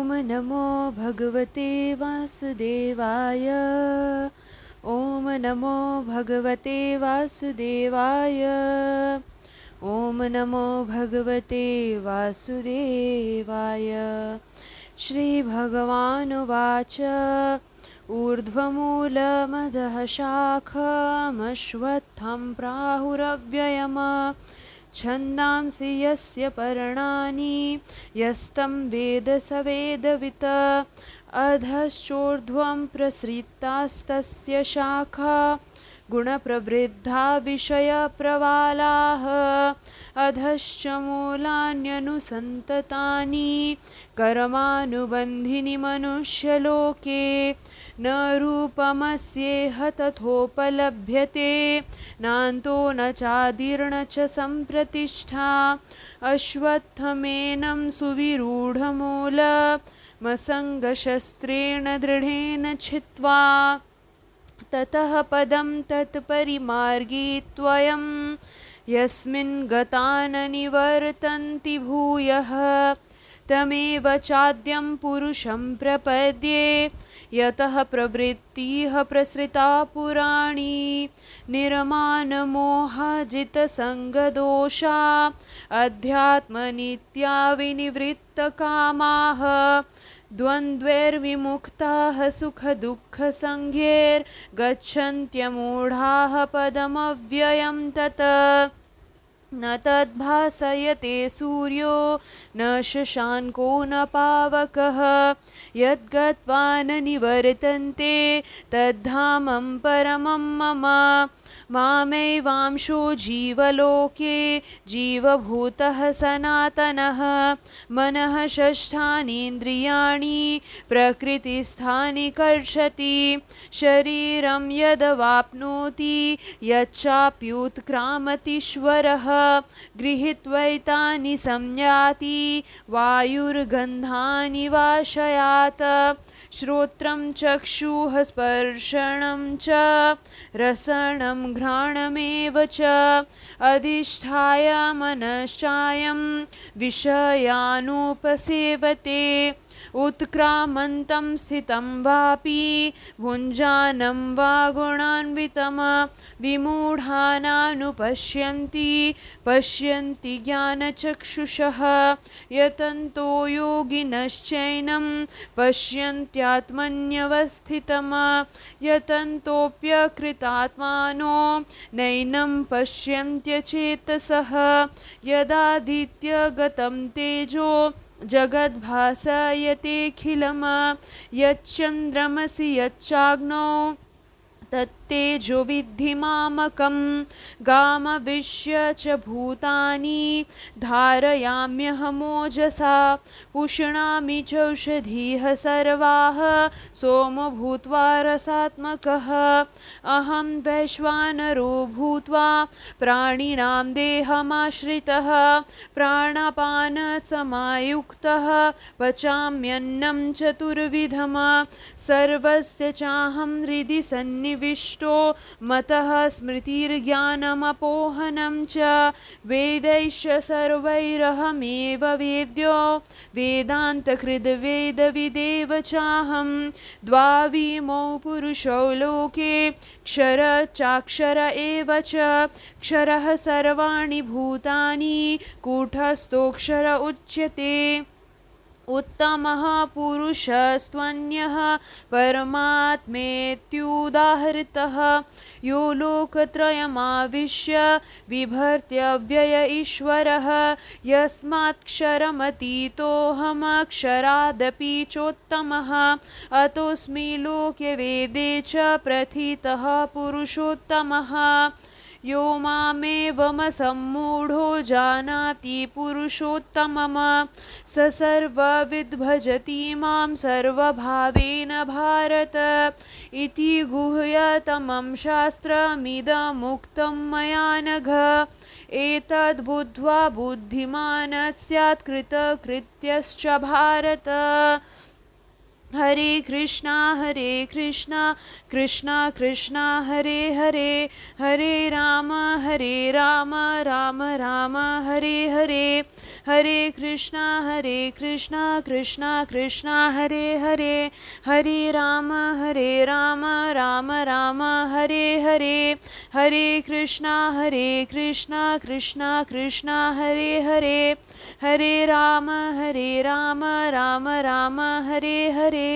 ॐ नमो भगवते वासुदेवाय। ॐ नमो भगवते वासुदेवाय। ॐ नमो भगवते वासुदेवाय। श्रीभगवानुवाच ऊर्ध्वमूलमधः शाखमश्वत्थं प्राहुरव्ययम् छन्दांसि यस्य पर्णानि यस्तं वेद स वेदवित् अधश्चोर्ध्वं प्रसृतास्तस्य शाखा गुणप्रवृद्धा विषयप्रवालाः अधश्च मूलान्यनुसन्ततानि कर्मानुबन्धिनि मनुष्यलोके न रूपमस्येह तथोपलभ्यते नान्तो न चादिर्न च सम्प्रतिष्ठा अश्वत्थमेनं सुविरूढमूलमसङ्गशस्त्रेण दृढेन छित्त्वा ततः पदं तत्परिमार्गी त्वयं यस्मिन् गता न निवर्तन्ति भूयः तमेव चाद्यं पुरुषं प्रपद्ये यतः प्रवृत्तिः प्रसृता पुराणी निर्मानमोहाजितसङ्गदोषा अध्यात्मनित्या विनिवृत्तकामाः द्वन्द्वैर्विमुक्ताः सुखदुःखसंज्ञैर्गच्छन्त्यमूढाः पदमव्ययं तत् न तद्भासयते सूर्यो न शशाङ्को न पावकः यद्गत्वा न निवर्तन्ते तद्धामं परमं मम मामैवांशो जीवलोके जीवभूतः सनातनः मनः षष्ठानीन्द्रियाणि प्रकृतिस्थानि कर्षति शरीरं यदवाप्नोति यच्चाप्युत्क्रामतीश्वरः गृहीत्वैतानि संयाति वायुर्गन्धानि वाशयात् श्रोत्रं चक्षुः स्पर्शनं च रसनं घ्राणमेव च अधिष्ठाय मनश्चायं विषयानुपसेवते उत्क्रामन्तं स्थितं वापि भुञ्जानं वा गुणान्वितं विमूढानानुपश्यन्ति पश्यन्ति ज्ञानचक्षुषः यतन्तो योगिनश्चैनं पश्यन्त्यात्मन्यवस्थितं यतन्तोऽप्यकृतात्मानो नैनं पश्यन्त्यचेतसः यदादित्यगतं तेजो जगद्भासयतेऽखिलं यच्चन्द्रमसि यच्चाग्नौ तत्तेजो विद्धि मामकं गामविश्य च भूतानि धारयाम्यहमोजसा पुष्णामि चौषधीः सर्वाः सोमो भूत्वा रसात्मकः अहं वैश्वानरो भूत्वा प्राणिनां देहमाश्रितः प्राणापानसमायुक्तः पचाम्यन्नं चतुर्विधम् सर्वस्य चाहं हृदि सन्निविष्टो मतः स्मृतिर्ज्ञानमपोहनं च वेदैश्च सर्वैरहमेव वेद्यो वेदान्तकृद्वेदविदेव चाहं द्वाविमौ पुरुषौ लोके क्षर चाक्षर एव च क्षरः सर्वाणि भूतानि कूटस्थोऽक्षर उच्यते उत्तमः पुरुषस्त्वन्यः परमात्मेत्युदाहृतः यो लोकत्रयमाविश्य बिभर्त्यव्यय ईश्वरः यस्मात्क्षरमतीतोऽहमक्षरादपि चोत्तमः अतोऽस्मि लोके वेदे च प्रथितः पुरुषोत्तमः यो मामेवमसम्मूढो जानाति पुरुषोत्तमम् स सर्वविद् भजति मां सर्वभावेन भारत इति गुह्यतमं शास्त्रमिदमुक्तं मया नघ एतद्बुद्ध्वा बुद्धिमान् स्यात् कृतकृत्यश्च भारत। हरे कृष्णा कृष्णा कृष्णा हरे हरे हरे राम राम राम हरे हरे हरे कृष्णा कृष्णा कृष्णा हरे हरे हरे राम राम राम हरे हरे हरे कृष्णा कृष्णा कृष्णा हरे हरे हरे राम राम राम हरे हरे